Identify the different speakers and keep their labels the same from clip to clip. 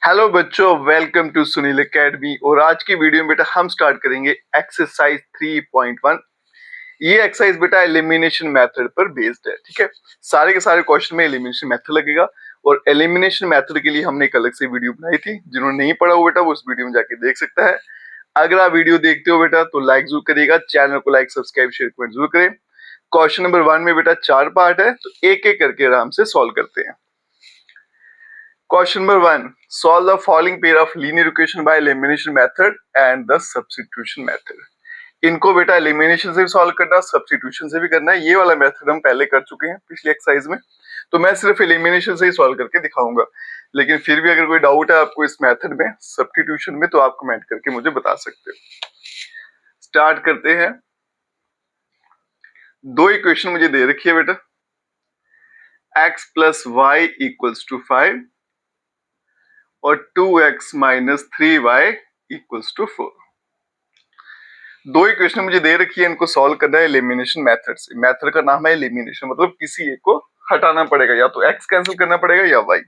Speaker 1: Hello बच्चों, welcome to Sunil academy. और आज की वीडियो में बेटा हम स्टार्ट करेंगे एक्सरसाइज 3.1। ये एक्सरसाइज बेटा एलिमिनेशन मेथड पर बेस्ड है। ठीक है, सारे के सारे क्वेश्चन में एलिमिनेशन मेथड लगेगा और एलिमिनेशन मेथड के लिए हमने एक अलग से वीडियो बनाई थी। जिन्होंने नहीं पढ़ा हो बेटा वो उस वीडियो में जाके देख सकता है। अगर आप वीडियो देखते हो बेटा तो लाइक जरूर करिएगा, चैनल को लाइक सब्सक्राइब शेयर कमेंट जरूर करें। क्वेश्चन नंबर 1 में बेटा 4 पार्ट है, तो एक एक करके आराम से सॉल्व करते हैं। Question number 1. Solve the following pair of linear equation by elimination method and the substitution method. इनको बेटा एलिमिनेशन से भी सॉल्व करना, सब्स्टिट्यूशन से भी करना है। ये वाला मेथड हम पहले कर चुके हैं पिछली एक्सरसाइज में, तो मैं सिर्फ एलिमिनेशन से ही सॉल्व करके दिखाऊंगा। लेकिन फिर भी अगर कोई डाउट है आपको इस मेथड में, सब्स्टिट्यूशन में, तो आप कमेंट करके मुझे बता सकते हो। स्टार्ट करते हैं। दो इक्वेशन मुझे दे रखी है बेटा, x plus Y equals to 5 और 2x minus 3y equals to 4। दो इक्वेशन मुझे दे रखी है, इनको सॉल्व करना है एलिमिनेशन मेथड से। मेथड का नाम है एलिमिनेशन, मतलब किसी एक को हटाना पड़ेगा, या तो x कैंसिल करना पड़ेगा या y।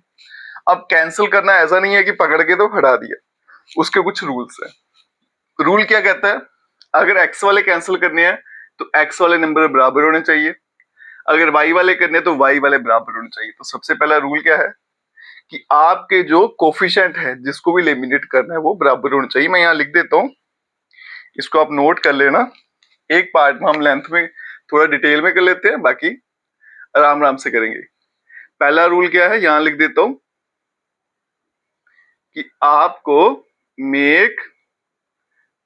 Speaker 1: अब कैंसिल करना ऐसा नहीं है कि पकड़ के तो हटा दिया, उसके कुछ रूल्स है। रूल क्या कहता है, अगर x वाले कैंसिल करने हैं तो x वाले नंबर बराबर होने चाहिए, अगर y वाले करने हैं तो y वाले बराबर होने चाहिए। तो सबसे पहला रूल क्या है कि आपके जो कोफिशिएंट है जिसको भी एलिमिनेट करना है वो बराबर होना चाहिए। मैं यहाँ लिख देता हूँ, इसको आप नोट कर लेना। एक पार्ट में हम लेंथ में थोड़ा डिटेल में कर लेते हैं, बाकी आराम आराम से करेंगे। पहला रूल क्या है, यहां लिख देता हूं कि आपको मेक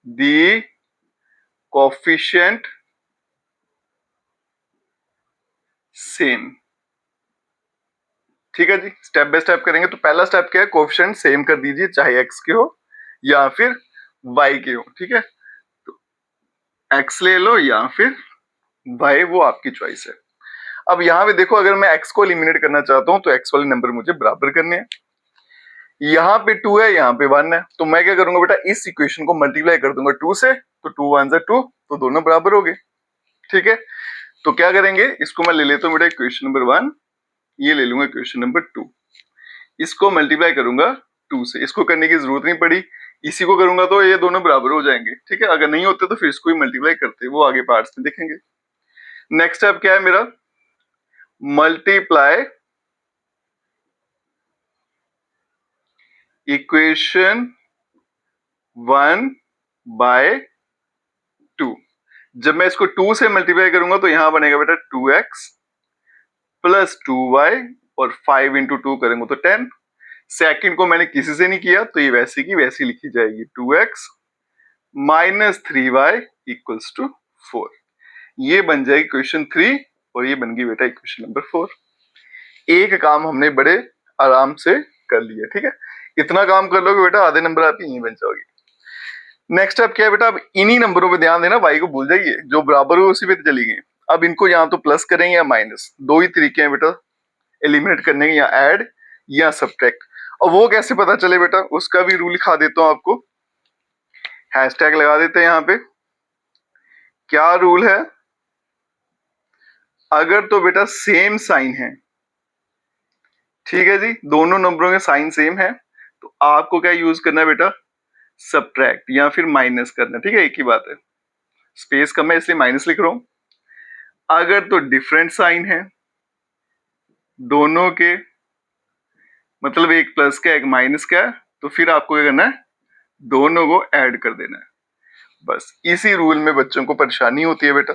Speaker 1: दी कोफिशिएंट सेम। ठीक है जी, स्टेप बाय स्टेप करेंगे। तो पहला स्टेप क्या है, कोफिशिएंट सेम कर दीजिए, चाहे x के हो या फिर y के हो। ठीक है, तो x ले लो या फिर y, वो आपकी चॉइस है। अब यहाँ पे देखो, अगर मैं x को एलिमिनेट करना चाहता हूँ तो x वाले नंबर मुझे बराबर करने हैं। यहाँ पे 2 है, यहाँ पे 1 है, तो मैं क्या करूंगा बेटा, इस इक्वेशन को मल्टीप्लाई कर दूंगा 2 से, तो 2 1 जा 2, तो दोनों बराबर हो गए। ठीक है, तो क्या करेंगे, इसको मैं ले लेता हूँ बेटा इक्वेशन नंबर 1, ये ले लूंगा इक्वेशन नंबर 2, इसको मल्टीप्लाई करूंगा 2 से। इसको करने की जरूरत नहीं पड़ी, इसी को करूंगा तो ये दोनों बराबर हो जाएंगे। ठीक है, अगर नहीं होते तो फिर इसको ही मल्टीप्लाई करते, वो आगे पार्ट्स में देखेंगे। नेक्स्ट स्टेप क्या है मेरा, मल्टीप्लाई इक्वेशन 1 बाय 2। जब मैं इसको 2 से मल्टीप्लाई करूंगा तो यहां बनेगा बेटा 2x प्लस 2y, और 5 इंटू 2 करेंगे तो 10। सेकंड को मैंने किसी से नहीं किया, तो ये वैसी की वैसी लिखी जाएगी, 2x minus 3y equals to 4। ये बन जाएगी इक्वेशन 3 और ये बन गई बेटा इक्वेशन नंबर 4। एक काम हमने बड़े आराम से कर लिया। ठीक है, इतना काम कर लोगे बेटा, आधे नंबर आपकी यहीं बन जाओगे। नेक्स्ट स्टेप क्या है बेटा, अब इन्हीं नंबरों पे ध्यान देना, y को भूल जाइए, जो बराबर हो उसी पे चली गई। अब इनको यहाँ तो प्लस करेंगे या माइनस, दो ही तरीके हैं बेटा एलिमिनेट करने के, या ऐड या सब्ट्रैक्ट। और वो कैसे पता चले बेटा, उसका भी रूल लिखा देता हूं आपको, हैशटैग लगा देते हैं यहाँ पे। क्या रूल है, अगर तो बेटा सेम साइन है, ठीक है जी, दोनों नंबरों के साइन सेम है, तो आपको क्या यूज करना है बेटा, सब्ट्रैक्ट या फिर माइनस करना। ठीक है, एक ही बात है, स्पेस कम है इसलिए माइनस लिख रहा हूं। अगर तो डिफरेंट साइन है दोनों के, मतलब एक प्लस का एक माइनस का, तो फिर आपको क्या करना है, दोनों को ऐड कर देना है। बस इसी रूल में बच्चों को परेशानी होती है बेटा।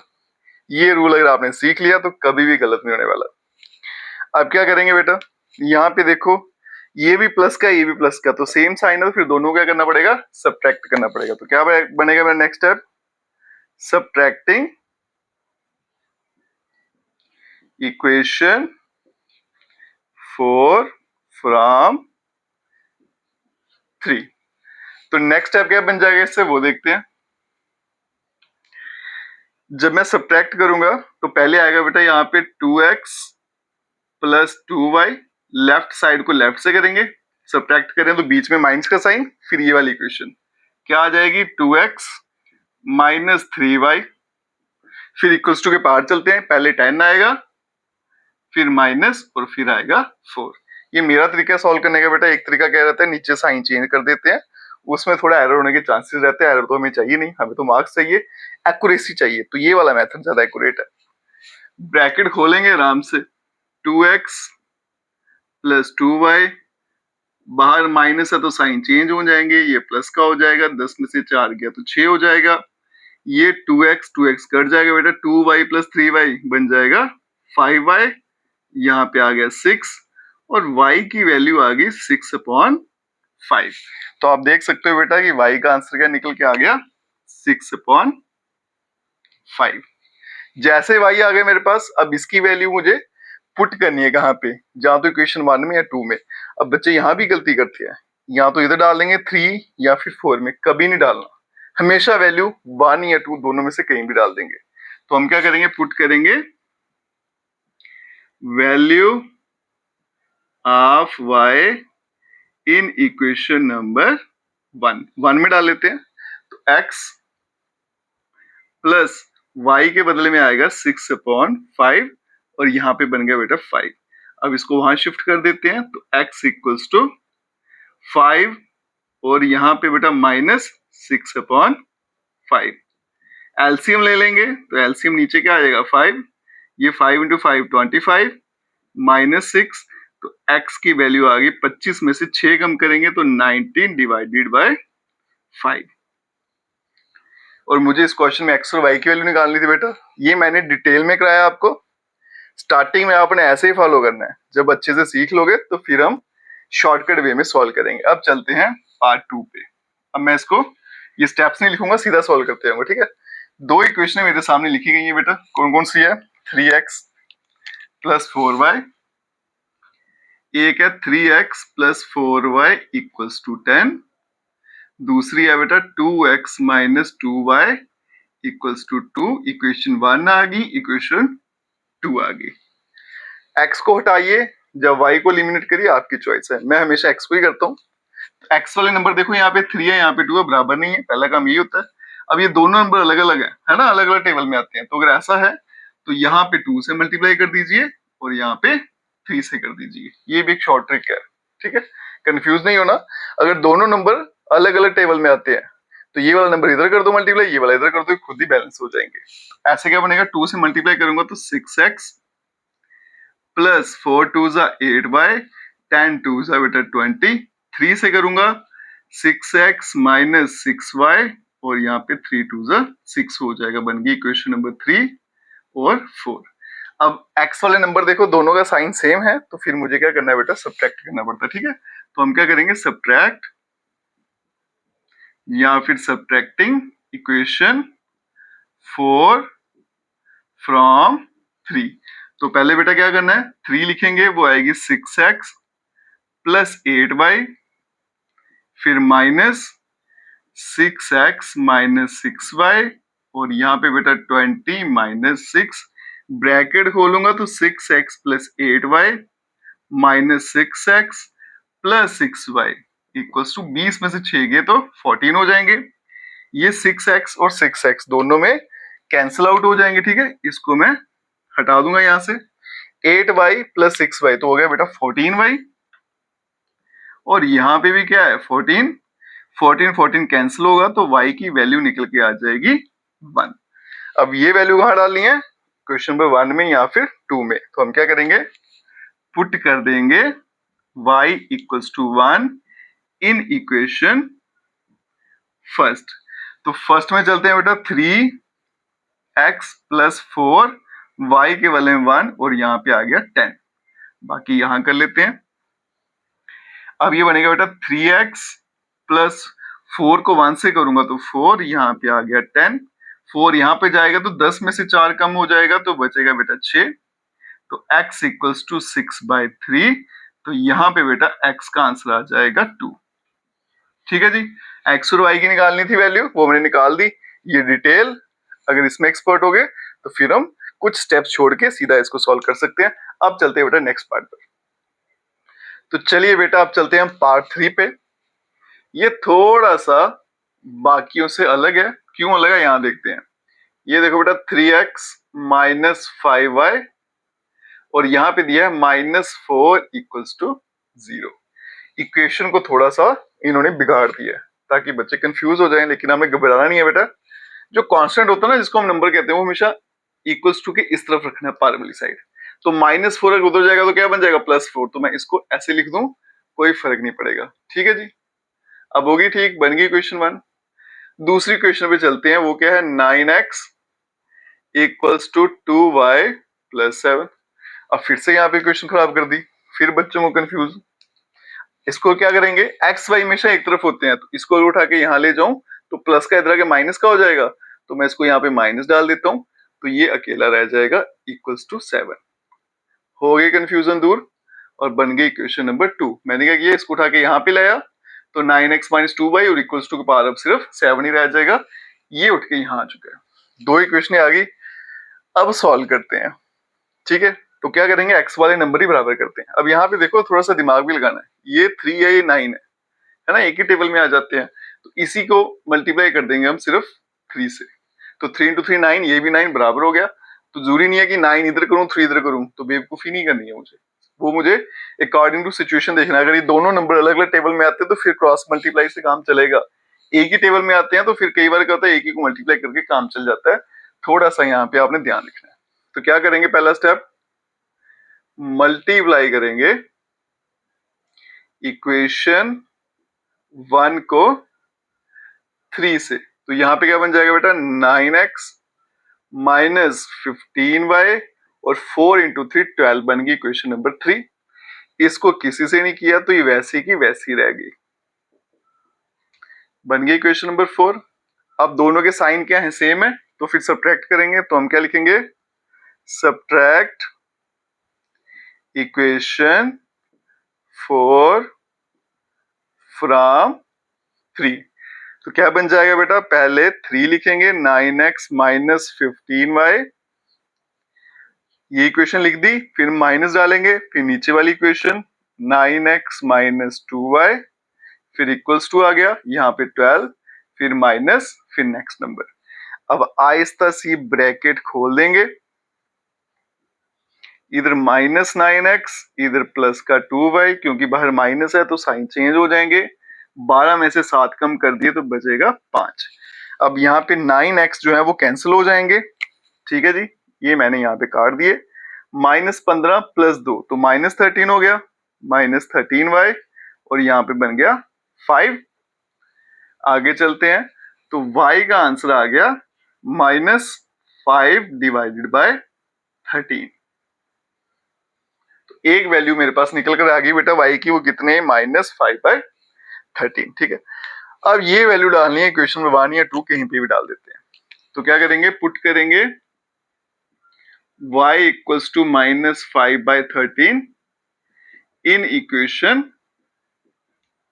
Speaker 1: ये रूल अगर आपने सीख लिया तो कभी भी गलत नहीं होने वाला। अब क्या करेंगे बेटा, यहाँ पे देखो, ये भी प्लस का ये भी प्लस का, तो सेम साइन है, तो फिर दोनों को क्या करना पड़ेगा, सब्ट्रैक्ट करना पड़ेगा। तो क्या बनेगा मेरा next step, subtracting equation 4 from 3। तो नेक्स्ट स्टेप क्या बन जाएगा इससे, वो देखते हैं। जब मैं सब्ट्रैक्ट करूंगा तो पहले आएगा बेटा यहाँ पे 2x plus 2y, left side को लेफ्ट से करेंगे, सब्ट्रैक्ट करें तो बीच में माइनस का साइन, फिर ये वाली इक्वेशन क्या आ जाएगी, 2x माइनस 3y, फिर इक्वल्स टू के पार चलते हैं, पहले 10 आएगा, फिर माइनस, और फिर आएगा 4। ये मेरा तरीका सॉल्व करने का बेटा। एक तरीका क्या रहता है, नीचे साइन चेंज कर देते हैं, उसमें थोड़ा एरर होने के चांसेस रहते हैं। एरर तो हमें चाहिए नहीं, हमें तो मार्क्स चाहिए, एक्यूरेसी चाहिए, तो ये वाला मेथड ज्यादा एक्यूरेट है। ब्रैकेट खोलेंगे आराम से, 2x प्लस 2y, बाहर माइनस है तो साइन चेंज हो जाएंगे, ये प्लस का हो जाएगा, 10 में से 4 गया तो 6 हो जाएगा, ये 2x कट जाएगा बेटा, 2y प्लस 3y बन जाएगा 5y, यहाँ पे आ गया 6 और y की वैल्यू आ गई 6/5। तो आप देख सकते हो बेटा कि y का आंसर क्या निकल के आ गया, 6/5। जैसे y आ गया मेरे पास, अब इसकी वैल्यू मुझे पुट करनी है कहाँ पे, जहां तो इक्वेशन 1 में या 2 में। अब बच्चे यहाँ भी गलती करते हैं, यहाँ तो इधर डाल देंगे 3 या फिर 4 में, कभी नहीं डालना, हमेशा वैल्यू 1 या 2 दोनों में से कहीं भी डाल देंगे। तो हम क्या करेंगे, पुट करेंगे value of y in equation number 1 में डाल लेते हैं। तो x प्लस y के बदले में आएगा 6/5 और यहाँ पे बन गया बेटा 5। अब इसको वहां शिफ्ट कर देते हैं, तो x इक्वल्स टू 5 और यहाँ पे बेटा माइनस 6/5। एलसीएम ले लेंगे, तो एलसीएम नीचे क्या आ जाएगा 5, ये 5 इंटू 5 25 माइनस 6, तो x की वैल्यू आ गई 25 में से 6 कम करेंगे तो 19 डिवाइडेड बाय 5। और मुझे इस क्वेश्चन में x और y की वैल्यू निकालनी थी बेटा, ये मैंने डिटेल में कराया आपको। स्टार्टिंग में आपने ऐसे ही फॉलो करना है, जब अच्छे से सीख लोगे तो फिर हम शॉर्टकट वे में सॉल्व करेंगे। अब चलते हैं पार्ट 2 पे। अब मैं इसको ये स्टेप्स नहीं लिखूंगा, सीधा सॉल्व करते होंगे, ठीक है। दो इक्वेशन मेरे सामने लिखी गई है बेटा, कौन कौन सी है, 3x प्लस 4y, एक है 3x plus 4y equals to 10, दूसरी है बेटा 2x minus 2y equals to 2। Equation 1 आ गई, इक्वेशन 2 आ गई। x को हटाइए, जब y को एलिमिनेट करिए, आपकी चॉइस है। मैं हमेशा x को ही करता हूँ। x वाले नंबर देखो, यहाँ पे 3 है, यहाँ पे 2 है, बराबर नहीं है, पहला काम यही होता है। अब ये दोनों नंबर अलग अलग है ना, अलग अलग टेबल में आते हैं। तो अगर ऐसा है तो यहाँ पे 2 से मल्टीप्लाई कर दीजिए और यहाँ पे 3 से कर दीजिए। ये भी एक शॉर्ट ट्रिक है, ठीक है, कंफ्यूज नहीं होना। अगर दोनों नंबर अलग अलग टेबल में आते हैं तो ये वाला नंबर इधर कर दो मल्टीप्लाई, ये वाला इधर कर दो, खुद ही बैलेंस हो जाएंगे। ऐसे क्या बनेगा, 2 से मल्टीप्लाई करूंगा तो 6x प्लस 4 2 जा 8y, 10 2 जा बेटा 20, 3 से करूंगा 6x माइनस 6y और यहाँ पे 3 2 जा 6 हो जाएगा, बन गई इक्वेशन नंबर 3 और 4। अब x वाले नंबर देखो, दोनों का साइन सेम है, तो फिर मुझे क्या करना है बेटा, सब्ट्रैक्ट करना पड़ता है, ठीक है। तो हम क्या करेंगे, सब्ट्रैक्ट या फिर सब्ट्रैक्टिंग इक्वेशन 4 फ्रॉम 3। तो पहले बेटा क्या करना है, 3 लिखेंगे, वो आएगी 6x प्लस 8y, फिर माइनस 6x माइनस 6y और यहाँ पे बेटा 20 माइनस 6, ब्रैकेट खोलूंगा तो 6x plus 8y minus 6x plus 6y equals to 20 में से 6 गए तो 14 हो जाएंगे। ये 6x और 6x दोनों में कैंसिल आउट हो जाएंगे, ठीक है। इसको मैं हटा दूंगा यहाँ से, 8y प्लस 6y तो हो गया बेटा 14y, और यहाँ पे भी क्या है 14, 14 कैंसिल होगा तो y की वैल्यू निकल के आ जाएगी 1। अब ये वैल्यू कहाँ डालनी है, क्वेश्चन नंबर 1 में या फिर 2 में। तो हम क्या करेंगे, पुट कर देंगे y equals to 1 in equation first. तो फर्स्ट में चलते हैं बेटा, 3x प्लस 4 y के वाले में 1 और यहाँ पे आ गया 10, बाकी यहां कर लेते हैं। अब ये बनेगा बेटा 3x प्लस 4 को 1 से करूंगा तो 4, यहाँ पे आ गया 10, 4 यहाँ पे जाएगा तो 10 में से 4 कम हो जाएगा तो बचेगा बेटा 6, तो x इक्वल्स टू 6/3। तो यहाँ पे बेटा x का आंसर आ जाएगा 2, ठीक है जी। x और y की निकालनी थी वैल्यू, वो मैंने निकाल दी। ये डिटेल अगर इसमें एक्सपर्ट हो गए तो फिर हम कुछ स्टेप्स छोड़ के सीधा इसको सॉल्व कर सकते हैं। अब चलते हैं बेटा नेक्स्ट पार्ट पर। तो चलिए बेटा अब चलते हैं हम पार्ट 3 पे। ये थोड़ा सा बाकियों से अलग है, क्यों अलग है यहाँ देखते हैं। ये देखो बेटा 3x माइनस 5y और यहाँ पे दिया है -4 इक्वल्स टू 0। इक्वेशन को थोड़ा सा इन्होंने बिगाड़ दिया है ताकि बच्चे कंफ्यूज हो जाएं, लेकिन हमें घबराना नहीं है बेटा। जो कांस्टेंट होता है ना, जिसको हम नंबर कहते हैं, वो हमेशा इक्वल्स टू के इस तरफ रखना है, पार वाली साइड। तो -4 अगर उधर जाएगा तो क्या बन जाएगा, +4। तो मैं इसको ऐसे लिख दूं, कोई फर्क नहीं पड़ेगा। ठीक है जी, अब होगी ठीक, बन गई क्वेश्चन 1। दूसरी क्वेश्चन पे चलते हैं, वो क्या है, 9x इक्वल्स टू 2y + 7। अब फिर से यहाँ पे क्वेश्चन खराब कर दी, फिर बच्चों को कंफ्यूज। इसको क्या करेंगे, एक्स वाई हमेशा एक तरफ होते हैं, तो इसको उठा के यहाँ ले जाऊं तो प्लस का इधर आके माइनस का हो जाएगा, तो मैं इसको यहाँ पे माइनस डाल देता हूँ, तो ये अकेला रह जाएगा इक्वल्स टू 7। हो गई कंफ्यूजन दूर और बन गई क्वेश्चन नंबर 2। मैंने क्या किया, इसको उठा के यहाँ पे लाया तो 9x - 2y और इक्वल्स टू के पार अब सिर्फ 7 ही रह जाएगा। ये उठ के यहाँ आ चुका है, 2 इक्वेशन आ गई। अब सॉल्व करते हैं। ठीक है, तो क्या करेंगे, एक्स वाले नंबर ही बराबर करते हैं। अब यहाँ पे देखो, थोड़ा सा दिमाग भी लगाना है, ये 3 है, ये 9 है ना, एक ही टेबल में आ जाते हैं, तो इसी को मल्टीप्लाई कर देंगे हम सिर्फ 3 से। तो 3 × 3 9, ये भी 9 बराबर हो गया। तो जरूरी नहीं है कि 9 इधर करूं 3 इधर करूं, तो बेवकूफी नहीं करनी है मुझे, वो मुझे अकॉर्डिंग टू सिचुएशन देखना है। अगर ये दोनों नंबर अलग अलग टेबल में आते हैं तो फिर क्रॉस मल्टीप्लाई से काम चलेगा। एक ही टेबल में आते हैं तो फिर कई बार क्या होता है, एक ही को मल्टीप्लाई करके काम चल जाता है। थोड़ा सा यहाँ पे आपने ध्यान रखना है। तो क्या करेंगे, पहला स्टेप, मल्टीप्लाई करेंगे इक्वेशन 1 को 3 से। तो यहाँ पे क्या बन जाएगा बेटा, 9x - 15y और 4 × 3 12 बन गई क्वेश्चन नंबर 3। इसको किसी से नहीं किया तो ये वैसी की वैसी रह गई, बन गई क्वेश्चन नंबर 4। अब दोनों के साइन क्या है, सेम है, तो फिर सब्ट्रैक्ट करेंगे। तो हम क्या लिखेंगे, सब्ट्रैक्ट इक्वेशन 4 फ्रॉम 3। तो क्या बन जाएगा बेटा, पहले 3 लिखेंगे, 9x - 15y, ये इक्वेशन लिख दी, फिर माइनस डालेंगे, फिर नीचे वाली इक्वेशन 9x - 2y, फिर इक्वल्स टू आ गया, यहाँ पे 12, फिर माइनस, फिर नेक्स्ट नंबर। अब आहिस्ता सी ब्रैकेट खोल देंगे, इधर -9x, इधर प्लस का 2y, क्योंकि बाहर माइनस है तो साइन चेंज हो जाएंगे। 12 में से 7 कम कर दिए तो बचेगा 5। अब यहाँ पे 9x जो है वो कैंसिल हो जाएंगे। ठीक है जी, ये मैंने यहाँ पे काट दिए। -15 + 2 तो -13 हो गया, -13y और यहाँ पे बन गया 5। आगे चलते हैं, तो y का आंसर आ गया -5 / 13। तो एक वैल्यू मेरे पास निकल कर आ गई बेटा y की, वो कितने, -5/13। ठीक है, अब ये वैल्यू डालनी है क्वेश्चन में 1 या 2 कहीं पे भी डाल देते हैं। तो क्या करेंगे, पुट करेंगे y equals to -5/13 in equation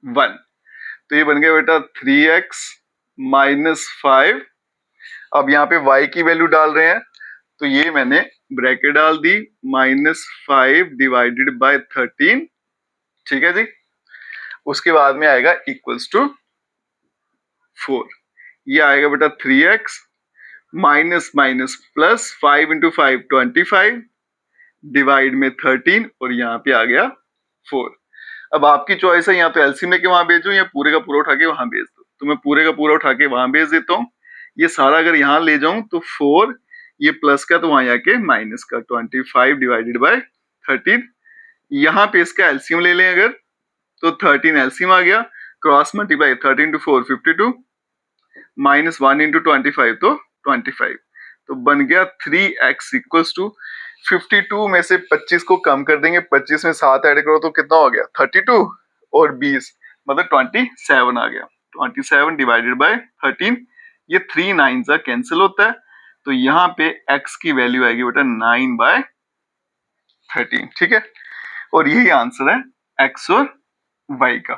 Speaker 1: 1। तो ये बन गया बेटा 3x - 5। अब यहाँ पे y की वैल्यू डाल रहे हैं, तो ये मैंने ब्रैकेट डाल दी, -5 / 13। ठीक है जी, उसके बाद में आएगा इक्वल्स टू 4। ये आएगा बेटा 3x minus minus plus 5 × 5 25 divide में 13 और यहाँ पे आ गया 4। अब आपकी चॉइस है, यहाँ तो एलसीएम लेके वहां भेजो या पूरे का पूरा उठा के वहां भेज दो। तो मैं पूरे का पूरा उठा के वहां भेज देता हूँ। ये सारा अगर यहाँ ले जाऊं तो 4, ये प्लस का तो वहां जाके माइनस का 25 डिवाइडेड बाय 13। यहाँ पे इसका एलसीएम ले लें अगर, तो 13 एलसीएम आ गया, क्रॉस मल्टीप्लाई 13 × 4 52 -1 × 25 तो 25। तो बन गया 3x इक्वल्स टू 52 में से 25 को कम कर देंगे, 25 में 7 ऐड करो तो कितना हो गया 32 और 20 मतलब 27 आ गया। 27 डिवाइडेड बाय 13, ये 3 9 सा कैंसिल होता है, तो यहाँ पे x की वैल्यू आएगी बेटा 9/13। ठीक है, और यही आंसर है x और y का।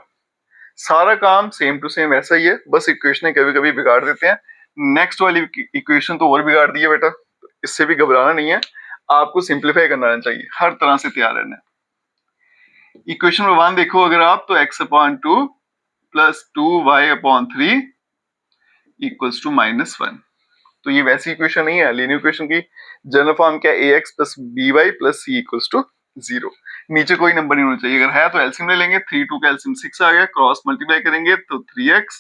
Speaker 1: सारा काम सेम टू सेम वैसा ही है, बस इक्वेशन कभी कभी बिगाड़ देते हैं। नेक्स्ट वाली इक्वेशन तो और बिगाड़ दी है बेटा, इससे भी घबराना नहीं है, आपको सिंप्लीफाई करना आना चाहिए, हर तरह से तैयार रहना है। इक्वेशन नंबर 1 देखो अगर आप, तो x/2 + 2y/3 इक्वल्स टू -1। तो ये वैसी इक्वेशन नहीं है, लीनियर इक्वेशन की जनरल फॉर्म क्या है, ax + by + c = 0। नीचे कोई नंबर नहीं होना चाहिए, अगर है तो एलसीएम ले लेंगे। 3 2 का एलसीएम 6 आ गया, क्रॉस मल्टीप्लाई करेंगे तो 3x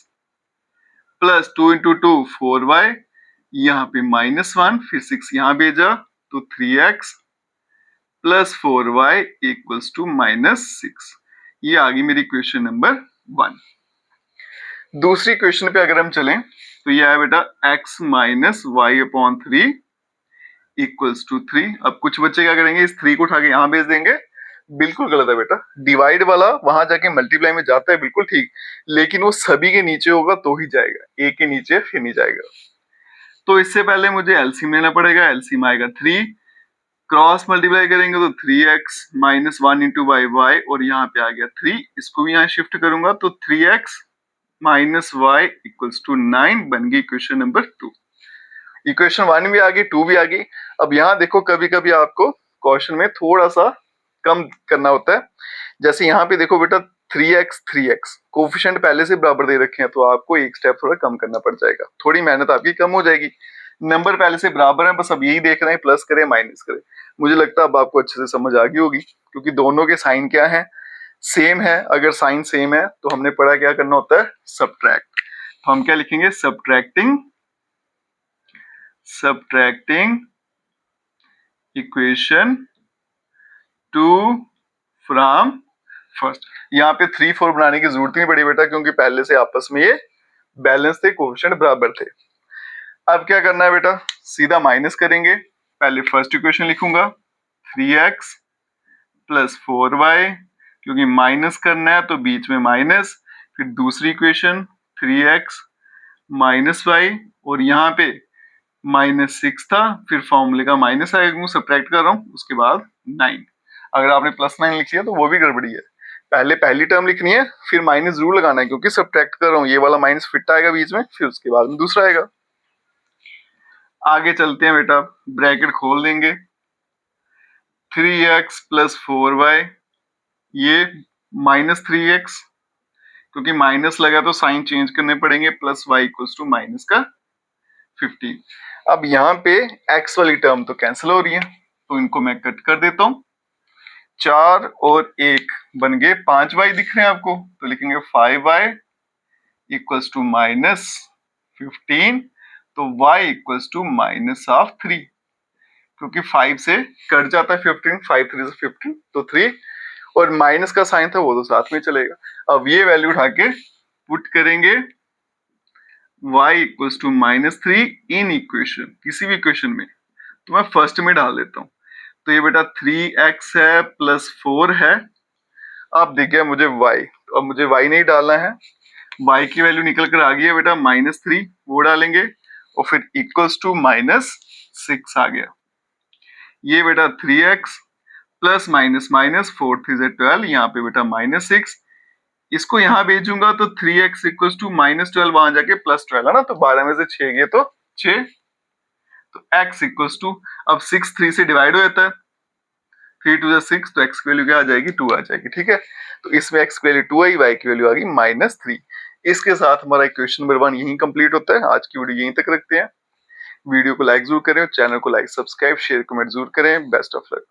Speaker 1: प्लस 2 इंटू 2 4y, यहाँ पे -1, फिर 6 यहाँ भेजा तो 3x plus 4y equals to -6। ये आ गई मेरी क्वेश्चन नंबर 1। दूसरी क्वेश्चन पे अगर हम चलें तो ये है बेटा x minus Y upon 3 equals to 3। अब कुछ बच्चे क्या करेंगे, इस 3 को उठा के यहाँ भेज देंगे। बिल्कुल गलत है बेटा, डिवाइड वाला वहां जाके मल्टीप्लाई में जाता है, बिल्कुल ठीक, लेकिन वो सभी के नीचे होगा तो ही जाएगा, एक के नीचे फिर नहीं जाएगा। तो इससे पहले मुझे एलसीएम लेना पड़ेगा। एलसीएम आएगा 3, क्रॉस मल्टीप्लाई करेंगे तो 3x माइनस 1 इंटू वाई, और यहाँ पे आ गया 3, इसको भी यहाँ शिफ्ट करूंगा तो 3x minus Y equals to 9 बन गई इक्वेशन नंबर 2। इक्वेशन 1 भी आ गई, 2 भी आ गई। अब यहाँ देखो, कभी कभी आपको क्वेश्चन में थोड़ा सा कम करना होता है। जैसे यहाँ पे देखो बेटा 3x कोफिशिएंट पहले से बराबर दे रखे हैं, तो आपको एक स्टेप थोड़ा कम करना पड़ जाएगा, थोड़ी मेहनत आपकी कम हो जाएगी। नंबर पहले से बराबर है, बस अब यही देख रहे हैं प्लस करें माइनस करें। मुझे लगता है अब आपको अच्छे से समझ आ गई होगी, क्योंकि दोनों के साइन क्या है, सेम है। अगर साइन सेम है तो हमने पढ़ा क्या करना होता है, सबट्रैक्ट। तो हम क्या लिखेंगे, सबट्रैक्टिंग इक्वेशन 2 फ्रॉम फर्स्ट। यहाँ पे 3 4 बनाने की जरूरत नहीं पड़ी बेटा, क्योंकि पहले से आपस में ये बैलेंस थे, कोएफिशिएंट बराबर थे। अब क्या करना है बेटा, सीधा माइनस करेंगे। पहले फर्स्ट इक्वेशन लिखूंगा 3x प्लस 4y, क्योंकि माइनस करना है तो बीच में माइनस। फिर दूसरी इक्वेशन 3x माइनस वाई, और यहाँ पे -6 था, फिर फॉर्मूले का माइनस आएगा क्योंकि सब्ट्रैक्ट कर रहा हूँ, उसके बाद 9। अगर आपने +9 लिख लिया तो वो भी गड़बड़ी है, पहले पहली टर्म लिखनी है फिर माइनस जरूर लगाना है, क्योंकि सब्ट्रैक्ट कर रहा हूँ, ये वाला माइनस फिट आएगा बीच में, फिर उसके बाद में दूसरा आएगा। आगे चलते हैं बेटा, ब्रैकेट खोल देंगे 3x प्लस 4y, ये -3x, क्योंकि माइनस लगा तो साइन चेंज करने पड़ेंगे, plus y equals to minus का 15। अब यहाँ पे x वाली टर्म तो कैंसिल हो रही है, तो इनको मैं कट कर देता हूँ। 4 और 1 बन गए 5y दिख रहे हैं आपको, तो लिखेंगे 5y इक्वल्स टू -15, तो y इक्वल्स टू -3, क्योंकि 5 से कट जाता है 15, 5 3 से 15 तो 3, और माइनस का साइन था वो तो साथ में चलेगा। अब ये वैल्यू उठा के पुट करेंगे y equals to -3 in equation, किसी भी इक्वेशन में, तो मैं फर्स्ट में डाल देता हूँ। तो ये बेटा 3x है प्लस 4 है। अब दिख गया मुझे y, तो अब मुझे y नहीं डालना है, y की वैल्यू निकल कर आ गई है बेटा -3, वो डालेंगे, और फिर इक्वल्स टू -6 आ गया। ये बेटा 3x प्लस माइनस माइनस 4 3 से 12, यहाँ पे बेटा -6, इसको यहाँ भेजूंगा तो 3x इक्वल्स टू -12, वहां जाके +12 है ना, तो 12 में से 6 गए तो 6, तो x इक्वल्स टू, अब 6 3 से डिवाइड हो जाता है, 3 2 6, तो x की वैल्यू क्या आ जाएगी, 2 आ जाएगी। ठीक है, तो इसमें x की वैल्यू 2 आई, y की वैल्यू आ गई -3। इसके साथ हमारा इक्वेशन नंबर 1 यहीं कंप्लीट होता है। आज की वीडियो यहीं तक रखते हैं। वीडियो को लाइक जरूर करें, चैनल को लाइक सब्सक्राइब शेयर कमेंट जरूर करें। Best of luck.